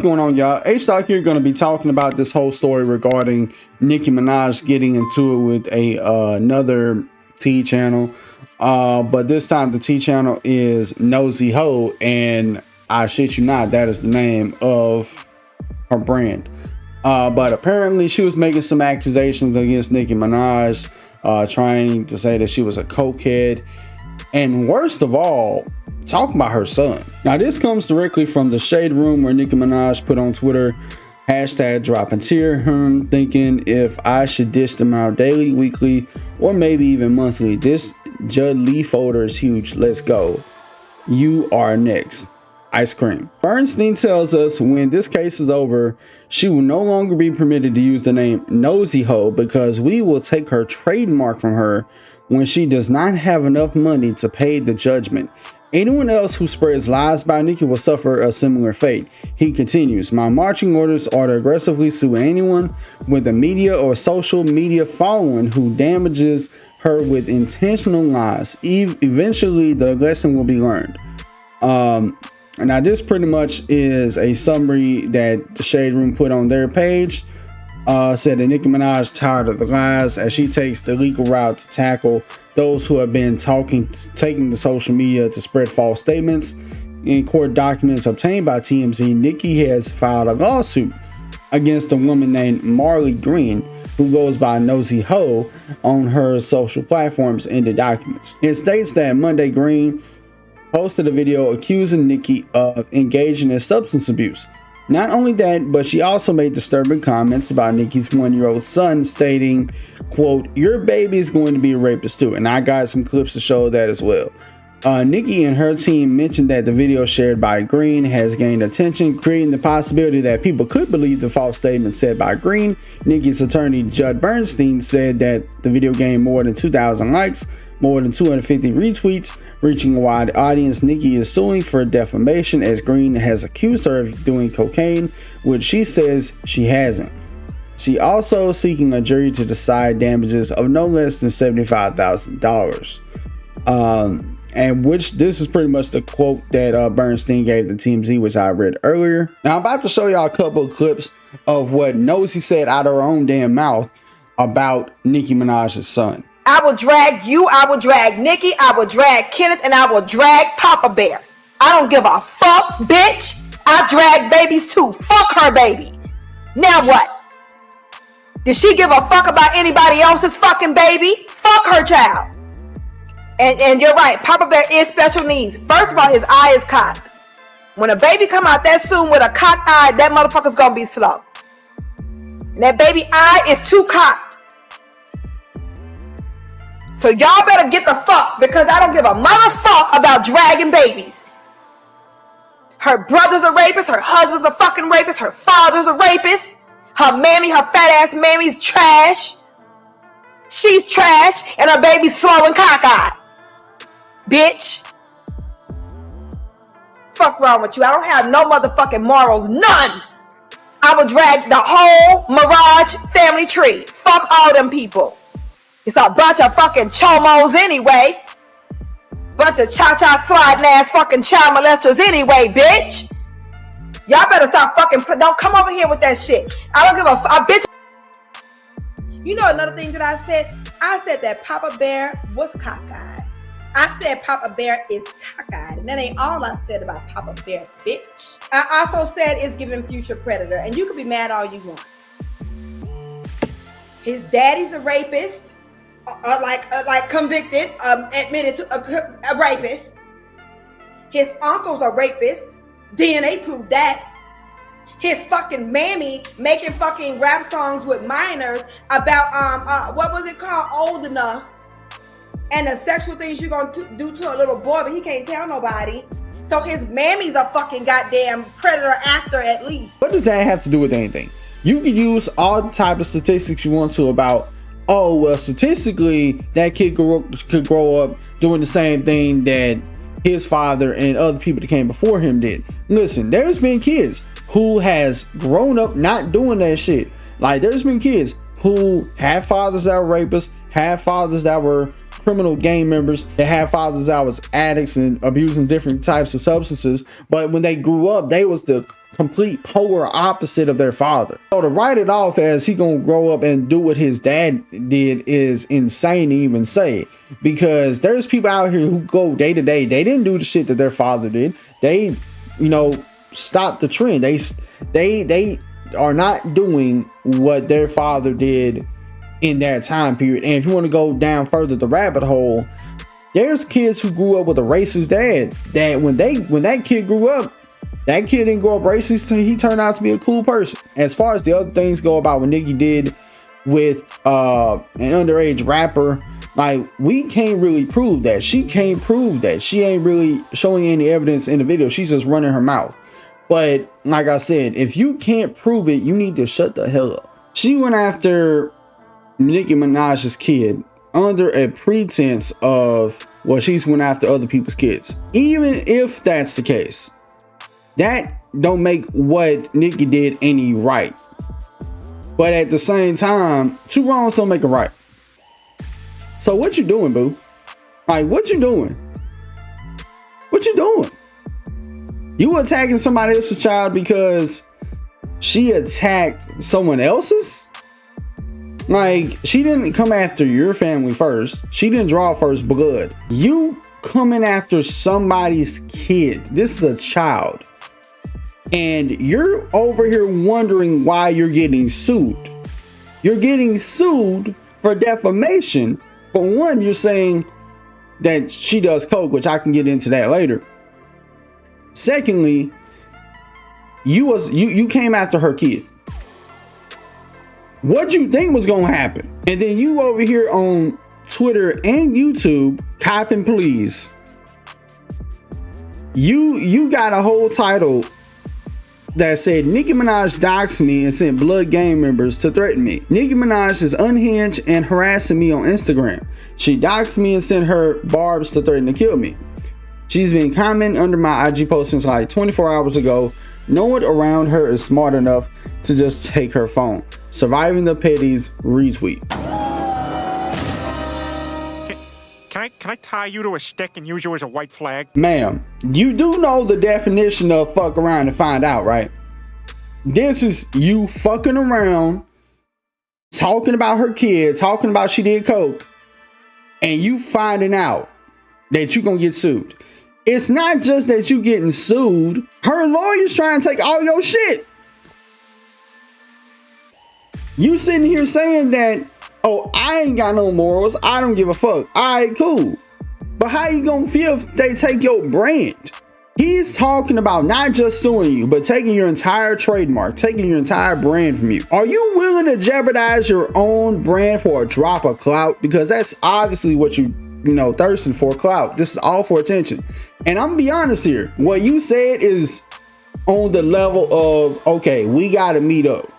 going on, y'all? A-Stock here, going to be talking about this whole story regarding Nicki Minaj getting into it with another T channel. But this time the T channel is Nosey Heux, and I shit you not, that is the name of her brand. But apparently she was making some accusations against Nicki Minaj, trying to say that she was a cokehead, and worst of all, talking about her son. Now this comes directly from the Shade Room, where Nicki Minaj put on Twitter, hashtag dropping tear, thinking if I should dish them out daily, weekly, or maybe even monthly. This Judd Lee folder is huge. Let's go. You are next. Ice cream. Bernstein tells us when this case is over, she will no longer be permitted to use the name Nosey Heux because we will take her trademark from her when she does not have enough money to pay the judgment. Anyone else who spreads lies about Nicki will suffer a similar fate. He continues, my marching orders are to aggressively sue anyone with a media or social media following who damages her with intentional lies. Eventually, the lesson will be learned. Now, this pretty much is a summary that the Shade Room put on their page. Said that Nicki Minaj is tired of the lies as she takes the legal route to tackle those who have been taking to social media to spread false statements. In court documents obtained by TMZ, Nicki has filed a lawsuit against a woman named Marley Green, who goes by Nosey Heux, on her social platforms in the documents. It states that Monday Green posted a video accusing Nicki of engaging in substance abuse. Not only that, but she also made disturbing comments about Nicki's 1-year-old son, stating, quote, your baby is going to be a rapist too. And I got some clips to show that as well. Nicki and her team mentioned that the video shared by Green has gained attention, creating the possibility that people could believe the false statement said by Green. Nicki's attorney, Judd Bernstein, said that the video gained more than 2,000 likes, more than 250 retweets, reaching a wide audience. Nicki is suing for defamation as Green has accused her of doing cocaine, which she says she hasn't. She also seeking a jury to decide damages of no less than $75,000. And which this is pretty much the quote that Bernstein gave to TMZ, which I read earlier. Now I'm about to show y'all a couple of clips of what Nosey said out of her own damn mouth about Nicki Minaj's son. I will drag you, I will drag Nicki, I will drag Kenneth, and I will drag Papa Bear. I don't give a fuck, bitch. I drag babies too. Fuck her baby. Now what? Did she give a fuck about anybody else's fucking baby? Fuck her child. And you're right, Papa Bear is special needs. First of all, his eye is cocked. When a baby come out that soon with a cocked eye, that motherfucker's gonna be slow. And that baby eye is too cocked. So y'all better get the fuck, because I don't give a motherfuck about dragging babies. Her brother's a rapist, her husband's a fucking rapist, her father's a rapist, her mammy, her fat ass mammy's trash. She's trash, and her baby's slow and cockeyed. Bitch. Fuck wrong with you? I don't have no motherfucking morals, none. I would drag the whole Mirage family tree. Fuck all them people. It's a bunch of fucking chomos anyway. Bunch of cha-cha sliding ass fucking child molesters anyway, bitch. Y'all better stop fucking, don't come over here with that shit. I don't give a fuck, bitch. You know another thing that I said? I said that Papa Bear was cockeyed. I said Papa Bear is cockeyed. And that ain't all I said about Papa Bear, bitch. I also said it's giving future predator. And you can be mad all you want. His daddy's a rapist. Like convicted, admitted to a rapist. His uncle's a rapist. DNA proved that. His fucking mammy making fucking rap songs with minors about what was it called, Old Enough, and the sexual things you're gonna do to a little boy, but he can't tell nobody. So his mammy's a fucking goddamn predator actor at least. What does that have to do with anything? You can use all the type of statistics you want to about, oh well, statistically that kid could grow up doing the same thing that his father and other people that came before him did. Listen, there's been kids who has grown up not doing that shit. Like there's been kids who had fathers that were rapists, had fathers that were criminal gang members, that had fathers that was addicts and abusing different types of substances, but when they grew up they was the complete polar opposite of their father. So to write it off as he gonna grow up and do what his dad did is insane to even say, because there's people out here who go day to day. They didn't do the shit that their father did. They, you know, stopped the trend. They are not doing what their father did in that time period. And if you want to go down further the rabbit hole, there's kids who grew up with a racist dad that when that kid grew up, that kid didn't grow up racist. He turned out to be a cool person. As far as the other things go about what Nicki did with an underage rapper, like, we can't really prove that. She can't prove that. She ain't really showing any evidence in the video. She's just running her mouth. But like I said, if you can't prove it, you need to shut the hell up. She went after Nicki Minaj's kid under a pretense of, well, she's went after other people's kids. Even if that's the case, that don't make what Nicki did any right. But at the same time, two wrongs don't make a right. So what you doing, boo? Like, what you doing? What you doing? You attacking somebody else's child because she attacked someone else's? Like, she didn't come after your family first. She didn't draw first blood. You coming after somebody's kid. This is a child. And you're over here wondering why you're getting sued. You're getting sued for defamation. For one, you're saying that she does coke, which I can get into that later. Secondly, you came after her kid. What you think was gonna happen? And then you over here on Twitter and YouTube copping please. You got a whole title that said Nicki Minaj doxed me and sent blood gang members to threaten me. Nicki Minaj is unhinged and harassing me on Instagram. She doxed me and sent her barbs to threaten to kill me. She's been commenting under my IG post since like 24 hours ago. No one around her is smart enough to just take her phone. Surviving the petties retweet. Can I tie you to a stick and use you as a white flag? Ma'am, you do know the definition of fuck around and find out, right? This is you fucking around, talking about her kid, talking about she did coke, and you finding out that you gonna get sued. It's not just that you getting sued. Her lawyer's trying to take all your shit. You sitting here saying that, oh, I ain't got no morals. I don't give a fuck. All right, cool. But how you gonna feel if they take your brand? He's talking about not just suing you, but taking your entire trademark, taking your entire brand from you. Are you willing to jeopardize your own brand for a drop of clout? Because that's obviously what you thirsting for, clout. This is all for attention. And I'm gonna be honest here. What you said is on the level of, okay, we gotta meet up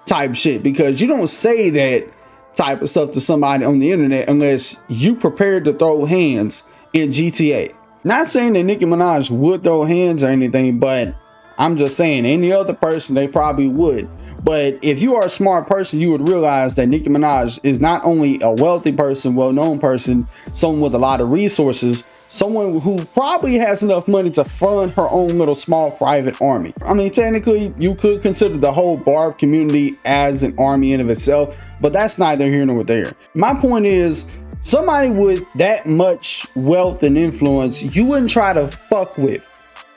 type shit, because you don't say that type of stuff to somebody on the internet unless you prepared to throw hands in GTA. Not saying that Nicki Minaj would throw hands or anything, but I'm just saying any other person, they probably would. But if you are a smart person, you would realize that Nicki Minaj is not only a wealthy person, well-known person, someone with a lot of resources, someone who probably has enough money to fund her own little small private army. I mean, technically, you could consider the whole barb community as an army in of itself, but that's neither here nor there. My point is, somebody with that much wealth and influence, you wouldn't try to fuck with.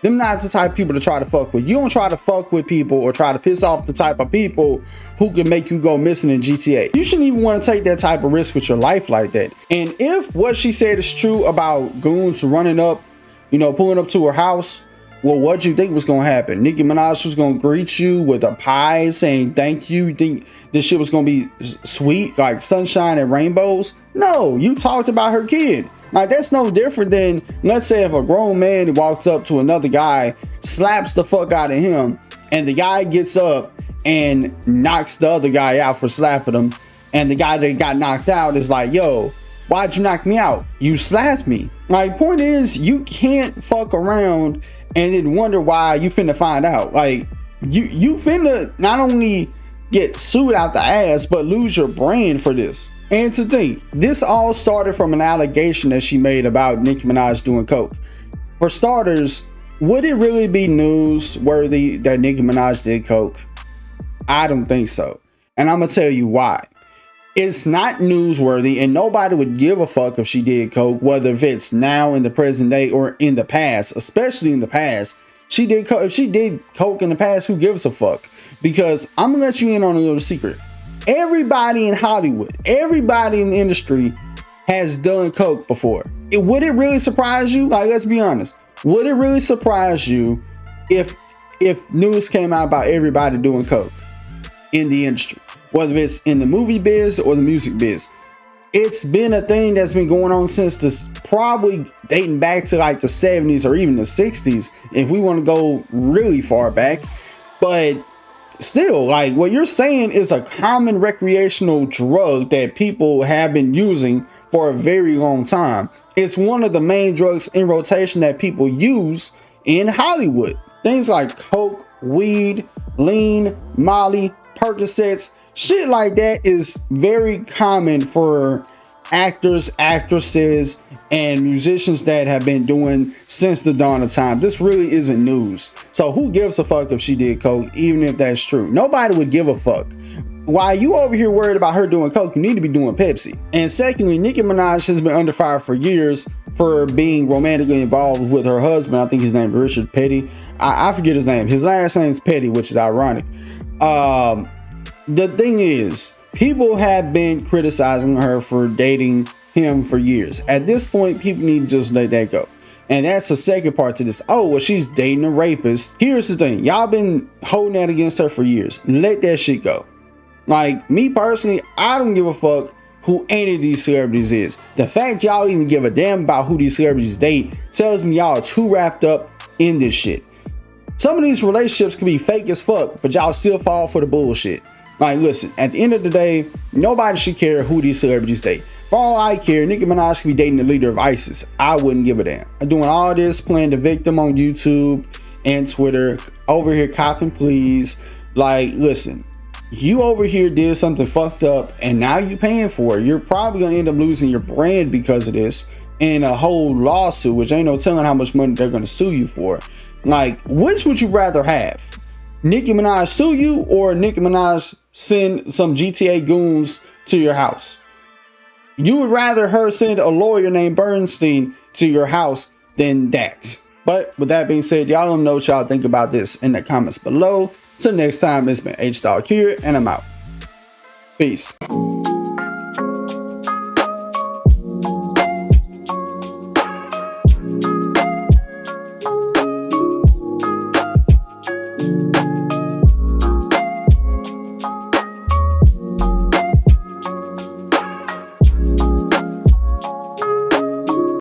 Them not the type of people to try to fuck with. You don't try to fuck with people or try to piss off the type of people who can make you go missing in GTA. You shouldn't even want to take that type of risk with your life like that. And if what she said is true about goons running up, pulling up to her house, well, what do you think was going to happen? Nicki Minaj was going to greet you with a pie saying thank you. You think this shit was going to be sweet, like sunshine and rainbows? No, you talked about her kid. Like, that's no different than, let's say, if a grown man walks up to another guy, slaps the fuck out of him, and the guy gets up and knocks the other guy out for slapping him, and the guy that got knocked out is like, yo, why'd you knock me out? You slapped me. Like, point is, you can't fuck around and then wonder why you finna find out. Like, you finna not only get sued out the ass, but lose your brand for this. And to think, this all started from an allegation that she made about Nicki Minaj doing coke. For starters, would it really be newsworthy that Nicki Minaj did coke? I don't think so. And I'm gonna tell you why. It's not newsworthy, and nobody would give a fuck if she did coke, whether if it's now in the present day or in the past, especially in the past. She did coke. If she did coke in the past, who gives a fuck? Because I'm gonna let you in on a little secret. Everybody in Hollywood, everybody in the industry has done coke before. Would it really surprise you? Like, let's be honest. Would it really surprise you if news came out about everybody doing coke in the industry? Whether it's in the movie biz or the music biz. It's been a thing that's been going on since this, probably dating back to like the 70s or even the 60s, if we want to go really far back. But still, like, what you're saying is a common recreational drug that people have been using for a very long time. It's one of the main drugs in rotation that people use in Hollywood. Things like coke, weed, lean, Molly, Percocets. Shit like that is very common for actors, actresses, and musicians that have been doing since the dawn of time. This really isn't news. So who gives a fuck if she did coke, even if that's true? Nobody would give a fuck. While you over here worried about her doing coke, you need to be doing Pepsi. And secondly, Nicki Minaj has been under fire for years for being romantically involved with her husband. I think his name is Richard Petty. I forget his name. His last name is Petty, which is ironic. The thing is, people have been criticizing her for dating him for years. At this point, people need to just let that go. And that's the second part to this. Oh, well, she's dating a rapist. Here's the thing. Y'all been holding that against her for years. Let that shit go. Like, me personally, I don't give a fuck who any of these celebrities is. The fact y'all even give a damn about who these celebrities date tells me y'all are too wrapped up in this shit. Some of these relationships can be fake as fuck, but y'all still fall for the bullshit. Like, listen, at the end of the day, nobody should care who these celebrities date. For all I care, Nicki Minaj could be dating the leader of ISIS. I wouldn't give a damn. I'm doing all this, playing the victim on YouTube and Twitter, over here copping please. Like, listen, you over here did something fucked up and now you're paying for it. You're probably going to end up losing your brand because of this in a whole lawsuit, which ain't no telling how much money they're going to sue you for. Like, which would you rather have? Nicki Minaj sue you or Nicki Minaj send some GTA goons to your house? You would rather her send a lawyer named Bernstein to your house than that. But with that being said, y'all let me know what y'all think about this in the comments below. Till next time, it's been H-Dog here, and I'm out. Peace.